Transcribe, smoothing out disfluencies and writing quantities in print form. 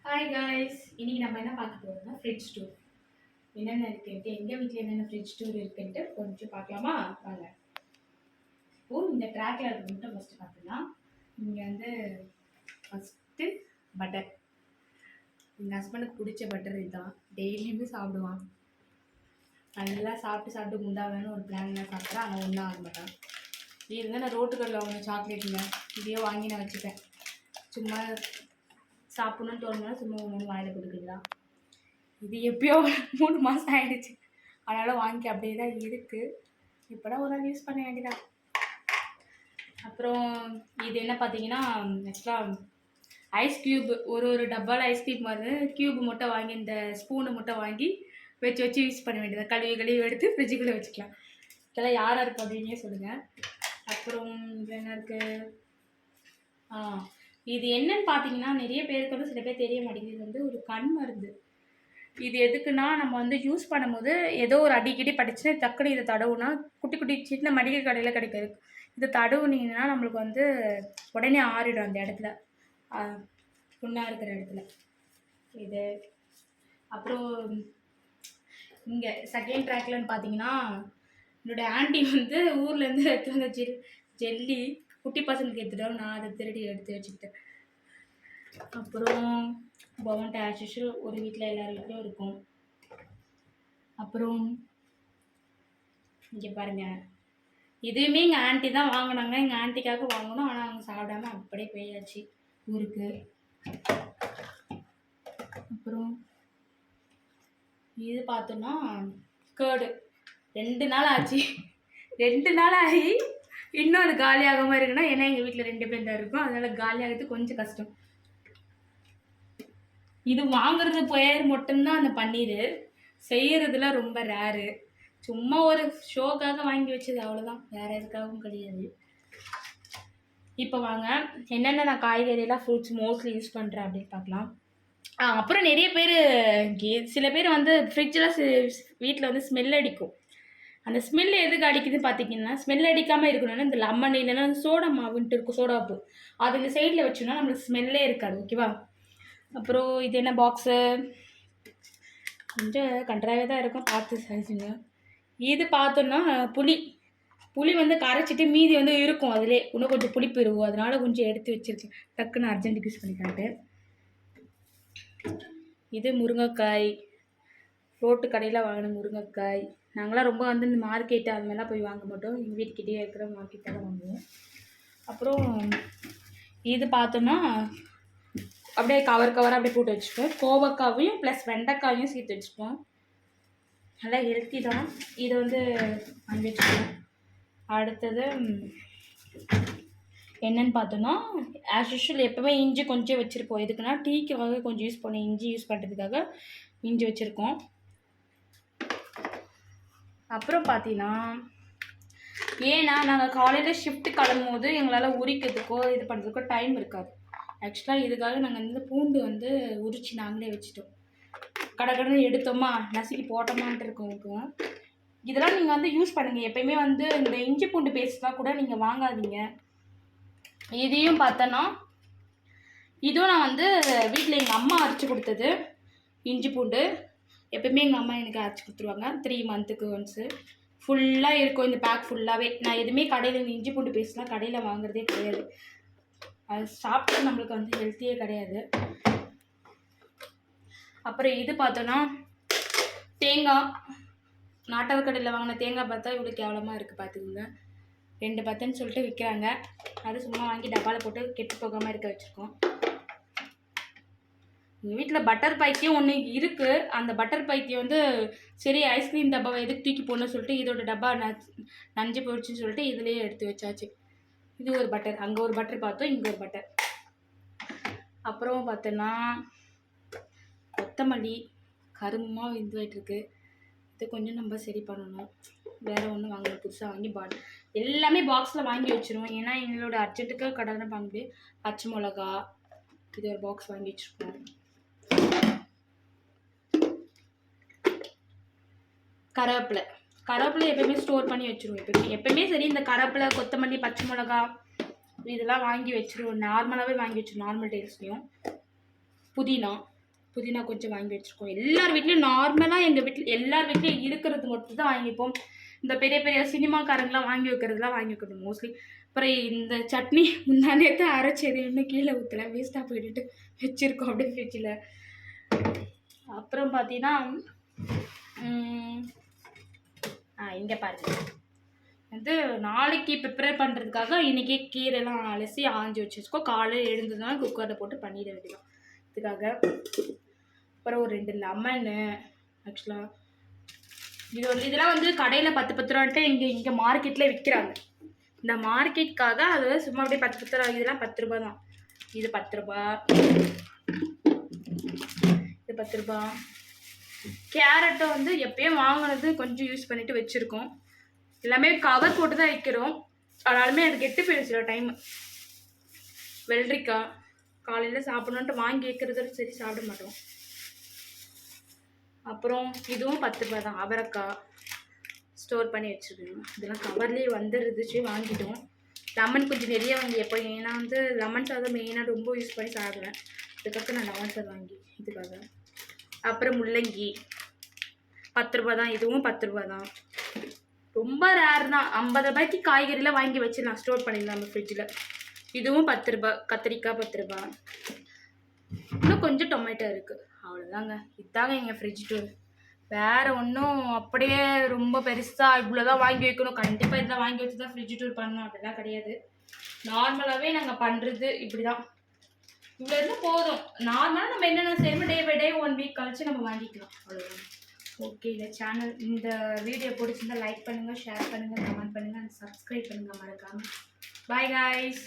Hi guys, இன்னைக்கு நம்ம என்ன பார்க்க போறோம்னா ஃப்ரிட்ஜ் டூர். என்னென்ன இருக்குன்ட்டு எங்கள் வீட்டில் என்னென்ன ஃப்ரிட்ஜ் டூர் இருக்குன்ட்டு கொஞ்சம் பார்க்கலாமா? வாங்க. இந்த ட்ராக்ல இருக்க மட்டும் ஃபஸ்ட்டு பார்த்துக்கலாம். இங்கே வந்து ஃபஸ்ட்டு பட்டர். எங்கள் ஹஸ்பண்டுக்கு பிடிச்ச பட்டர் இதுதான். டெய்லியுமே சாப்பிடுவான். நல்லா சாப்பிட்டு குண்டா வேணும் ஒரு பிளான்லாம் சாப்பிட்றேன். ஆனால் ஒன்றும் ஆக மாட்டான். இது வந்து நான் ரோட்டுக்கல்ல வாங்கின சாக்லேட்டுங்க. இதையோ வாங்கி நான் வச்சுப்பேன். சும்மா சாப்பிட்ணுன்னு தோணுனா சும்மா ஒன்று வாயில் கொடுக்குறதா. இது எப்பயோ 3 மாதம் ஆகிடுச்சு. அதனால் வாங்கி அப்படியே தான் இருக்குது. இப்போ தான் ஒரு நாள் யூஸ் பண்ண வேண்டியதான். அப்புறம் இது என்ன பார்த்தீங்கன்னா, ஆக்சுவலாக ஐஸ் க்யூப் ஒரு டப்பாவில் ஐஸ் க்யூப் மாதிரி க்யூப் மட்டும் வாங்கி இந்த ஸ்பூனை மட்டும் வாங்கி வச்சு யூஸ் பண்ண வேண்டியது. கழுவி எடுத்து ஃப்ரிட்ஜுக்குள்ளே வச்சுக்கலாம். இதெல்லாம் யாராக இருக்கும் அப்படின்னே சொல்லுங்கள். அப்புறம் இதில் என்ன இருக்குது? இது என்னன்னு பார்த்தீங்கன்னா, நிறைய பேருக்கு வந்து சில பேர் தெரிய மாட்டேங்குது. இது வந்து ஒரு கண் மருந்து. இது எதுக்குன்னா, நம்ம வந்து யூஸ் பண்ணும்போது ஏதோ ஒரு அடிக்கடி படிச்சுன்னா டக்குனு இதை தடவுனா குட்டி சின்ன மளிகை கடையில் கிடைக்காது. இதை தடவுனீங்கன்னா நம்மளுக்கு வந்து உடனே ஆறிடும் அந்த இடத்துல, புண்ணாக இருக்கிற இடத்துல. இது அப்புறம் இங்கே செகண்ட் ட்ராக்லன்னு பார்த்தீங்கன்னா, என்னுடைய ஆண்டி வந்து ஊர்லேருந்து எடுத்து வந்த ஜெல்லி குட்டி பசங்களுக்கு எடுத்துட்டோம். நான் அதை திருடி எடுத்து வச்சுக்கிட்டேன். அப்புறம் பவுண்ட் ஆஷிஷு ஒரு வீட்டில் எல்லார் வீட்லேயும் இருக்கும். அப்புறம் இங்கே பாருங்கள், இதுவுமே எங்கள் ஆண்டி தான் வாங்கினாங்க. எங்கள் ஆண்டிக்காக வாங்கணும். ஆனால் அவங்க சாப்பிடாம அப்படியே போயாச்சு ஊருக்கு. அப்புறம் இது பார்த்தோன்னா கேர்டு 2 நாள் ஆச்சு. 2 நாள் ஆகி இன்னும் அது காலியாகாமல் இருக்குன்னா, ஏன்னா எங்கள் வீட்டில் 2 பேர் தான் இருக்கும். அதனால் காலியாகிறது கொஞ்சம் கஷ்டம். இது வாங்குறது பேர் மட்டும்தான் அந்த பன்னீர். செய்யறதுல ரொம்ப ரேரு. சும்மா ஒரு ஷோக்காக வாங்கி வச்சது, அவ்வளோதான். வேறு எதுக்காகவும் கிடையாது. இப்போ வாங்க என்னென்ன நான் காய்கறியெல்லாம் ஃப்ரூட்ஸ் மோஸ்ட்லி யூஸ் பண்ணுறேன் அப்படின்னு பார்க்கலாம். அப்புறம் நிறைய பேர் சில பேர் வந்து ஃப்ரிட்ஜில் வீட்டில் வந்து ஸ்மெல் அடிக்கும். அந்த ஸ்மெல் எதுக்கு அடிக்குதுன்னு பார்த்தீங்கன்னா, ஸ்மெல் அடிக்காமல் இருக்கணும்னா இந்த லெமன் இல்லைன்னா சோடா மாவுன்ட்டு இருக்கும், சோடாப்பு. அது இந்த சைடில் வச்சோன்னா நம்மளுக்கு ஸ்மெல்லே இருக்காது. ஓகேவா? அப்புறம் இது என்ன பாக்ஸு, கொஞ்சம் கன்றாவே தான் இருக்கும், பார்த்து சைஸுங்க. இது பார்த்தோன்னா புளி வந்து கரைச்சிட்டு மீதி வந்து இருக்கும், அதிலே இன்னும் கொஞ்சம் புளிப்பு இருக்கும். அதனால கொஞ்சம் எடுத்து வச்சிருக்கேன், டக்குன்னு அர்ஜென்ட்டுக்கு யூஸ் பண்ணிக்காட்டு. இது முருங்கைக்காய், ரோட்டு கடையில் வாங்கின முருங்கைக்காய். நாங்களாம் ரொம்ப வந்து இந்த மார்க்கெட்டு அது மாதிரிலாம் போய் வாங்க மாட்டோம். எங்கள் வீட்டுக்கிட்டே இருக்கிற மார்க்கெட்டாக தான் வாங்குவோம். அப்புறம் இது பார்த்தோன்னா அப்படியே கவராக அப்படியே போட்டு வச்சுப்போம். கோவக்காவையும் ப்ளஸ் வெண்டைக்காயும் சேர்த்து வச்சுப்போம். நல்லா ஹெல்த்தி தான். இது வந்து வாங்கி வச்சுப்போம். அடுத்தது என்னன்னு பார்த்தோன்னா, ஆஸ் யூஷுவல் எப்போவுமே இஞ்சி கொஞ்சம் வச்சுருப்போம். எதுக்குன்னா டீக்காக கொஞ்சம் யூஸ் பண்ணோம். இஞ்சி யூஸ் பண்ணுறதுக்காக இஞ்சி வச்சுருக்கோம். அப்புறம் பார்த்தீங்கன்னா, ஏன்னா நாங்கள் காலையில் ஷிஃப்ட்டு கிளம்பும் போது எங்களால் உரிக்கிறதுக்கோ இது பண்ணுறதுக்கோ டைம் இருக்காது. ஆக்சுவலாக இதுக்காக நாங்கள் இந்த பூண்டு வந்து உரித்து நாங்களே வச்சுட்டோம். கடை எடுத்தோமா நசுக்கி போட்டோமான்ட்டு இருக்கோம். இதெல்லாம் நீங்கள் வந்து யூஸ் பண்ணுங்கள். எப்போயுமே வந்து இந்த இஞ்சி பூண்டு பேஸ்ட்லாம் கூட நீங்கள் வாங்காதீங்க. இதையும் பார்த்தோன்னா, இதுவும் நான் வந்து வீட்டில் எங்கள் அம்மா அரைச்சி கொடுத்தது. இஞ்சி பூண்டு எப்போயுமே எங்கள் அம்மா எனக்கு அரைச்சி கொடுத்துருவாங்க. 3 மந்த்துக்கு ஒன்ஸு ஃபுல்லாக இருக்கும் இந்த பேக் ஃபுல்லாகவே. நான் எதுவுமே கடையில் இந்த இஞ்சி பூண்டு பேஸ்ட்லாம் கடையில் வாங்குறதே கிடையாது. அது சாப்பிட்டு நம்மளுக்கு வந்து ஹெல்த்தியே கிடையாது. அப்புறம் இது பார்த்தோன்னா தேங்காய், நாட்டார் கடையில் வாங்கின தேங்காய் பார்த்தா இவ்வளோ கேவலமாக இருக்குது பார்த்துக்குங்க. 2 பத்துன்னு சொல்லிட்டு விற்கிறாங்க. அது சும்மா வாங்கி டப்பாவில் போட்டு கெட்டு போகாமல் இருக்க வச்சுருக்கோம். எங்கள் வீட்டில் பட்டர் பைத்தியம் ஒன்று இருக்குது. அந்த பட்டர் பைத்தியம் வந்து சரி ஐஸ்கிரீம் டப்பாவை எதுக்கு தூக்கி போடணும்னு சொல்லிட்டு இதோட டப்பா நஞ்சு போயிடுச்சுன்னு சொல்லிட்டு இதுலேயே எடுத்து வச்சாச்சு. இது ஒரு பட்டர், அங்கே ஒரு பட்டர் பார்த்தோம், இங்கே ஒரு பட்டர். அப்புறம் பார்த்தோன்னா கொத்தமல்லி கருமமாக வெந்துட்டுருக்கு. இது கொஞ்சம் நம்ம சரி பண்ணணும். வேறு ஒன்றும் வாங்கணும், புதுசாக வாங்கி எல்லாமே பாக்ஸில் வாங்கி வச்சுருவோம். ஏன்னா எங்களோட அர்ஜென்ட்டுக்காக கடனை வாங்கி. பச்சை மிளகா இது ஒரு பாக்ஸ் வாங்கி வச்சுருக்கோம். கருவேப்பிலை எப்போயுமே ஸ்டோர் பண்ணி வச்சுருவோம். எப்போயுமே சரி இந்த கருவேப்பிலை, கொத்தமல்லி, பச்சை மிளகா இதெல்லாம் வாங்கி வச்சுருவோம். நார்மலாகவே வாங்கி வச்சுருவோம், நார்மல் டேஸ்ட்லேயும். புதினா புதினா கொஞ்சம் வாங்கி வச்சுருக்கோம். எல்லார் வீட்லேயும் நார்மலாக எங்கள் வீட்டில் எல்லார் வீட்லேயும் இருக்கிறது மட்டும் தான் வாங்கிப்போம். இந்த பெரிய பெரிய சினிமாக்காரங்களாம் வாங்கி வைக்கிறது மோஸ்ட்லி. அப்புறம் இந்த சட்னி முந்தா நேரத்தை அரைச்சது இன்னும் கீழே ஊற்றலை, வேஸ்ட்டாக போயிட்டு வச்சுருக்கோம் அப்படியே ஃப்ரிட்ஜில். அப்புறம் பார்த்தீங்கன்னா இங்கே பாருங்க, வந்து நாளைக்கு ப்ரிப்பேர் பண்ணுறதுக்காக இன்றைக்கி கீரைலாம் அலசி ஆஞ்சி வச்சுருக்கோம். காலையில் எழுந்ததுனால குக்கரில் போட்டு பண்ணிட வேண்டியதான் இதுக்காக. அப்புறம் ஒரு 2 லெமனு. ஆக்சுவலாக இதெல்லாம் வந்து கடையில் 10 ரூபான்ட்டு இங்கே மார்க்கெட்டில் விற்கிறாங்க. இந்த மார்க்கெட்டுக்காக அது சும்மா அப்படியே 10 ரூபா. இதெல்லாம் 10 ரூபா தான். இது 10 ரூபா, இது 10 ரூபா. கேரட்டை வந்து எப்பயும் வாங்கினது கொஞ்சம் யூஸ் பண்ணிட்டு வச்சுருக்கோம். எல்லாமே கவர் போட்டு தான் வைக்கிறோம், ஆனாலுமே அது கெட்டு போயிடும் சில டைம். வெள்ளரிக்காய் காலையில் சாப்பிடணுன்ட்டு வாங்கி வைக்கிறது சரி, சாப்பிட மாட்டோம். அப்புறம் இதுவும் 10 ரூபா தான். அவரைக்காய் ஸ்டோர் பண்ணி வச்சுருக்கோம். இதெல்லாம் கவர்லேயே வந்துருந்துச்சு, வாங்கிட்டோம். லெமன் கொஞ்சம் நிறைய வாங்கி எப்போ, ஏன்னா வந்து லெமன் சாதம் மெயினாக ரொம்ப யூஸ் பண்ணி சாப்பிடுவேன். இதுக்காக நான் லெமன் சாதம் வாங்கி இதுக்காக. அப்புறம் முள்ளங்கி 10 ரூபா தான். இதுவும் 10 ரூபா தான். ரொம்ப ரேர் தான். 50 ரூபாய்க்கு காய்கறிலாம் வாங்கி வச்சிடலாம், ஸ்டோர் பண்ணிடலாம் நம்ம ஃப்ரிட்ஜில். இதுவும் 10 ரூபா. கத்திரிக்காய் 10 ரூபா. இன்னும் கொஞ்சம் டொமேட்டோ இருக்குது, அவ்வளோதாங்க. இதுதாங்க எங்கள் ஃப்ரிட்ஜ் டூர். வேறு ஒன்றும் அப்படியே ரொம்ப பெருசாக இவ்வளோதான் வாங்கி வைக்கணும், கண்டிப்பாக இதெல்லாம் வாங்கி வச்சு தான் ஃப்ரிட்ஜ் டூர் பண்ணணும் அப்படிலாம் கிடையாது. நார்மலாகவே நாங்கள் பண்ணுறது இப்படி தான். இவ்வளோ இருந்தால் போதும். நார்மலாக நம்ம என்னென்ன செய்யணும், டே பை டே 1 வீக் கழிச்சு நம்ம வாங்கிக்கலாம், அவ்வளோதான். ஓகே, இந்த வீடியோ பிடிச்சிருந்தால் லைக் பண்ணுங்கள், ஷேர் பண்ணுங்கள், கமெண்ட் பண்ணுங்கள், அண்ட் சப்ஸ்கிரைப் பண்ணுங்கள் மறக்காமல். Bye guys.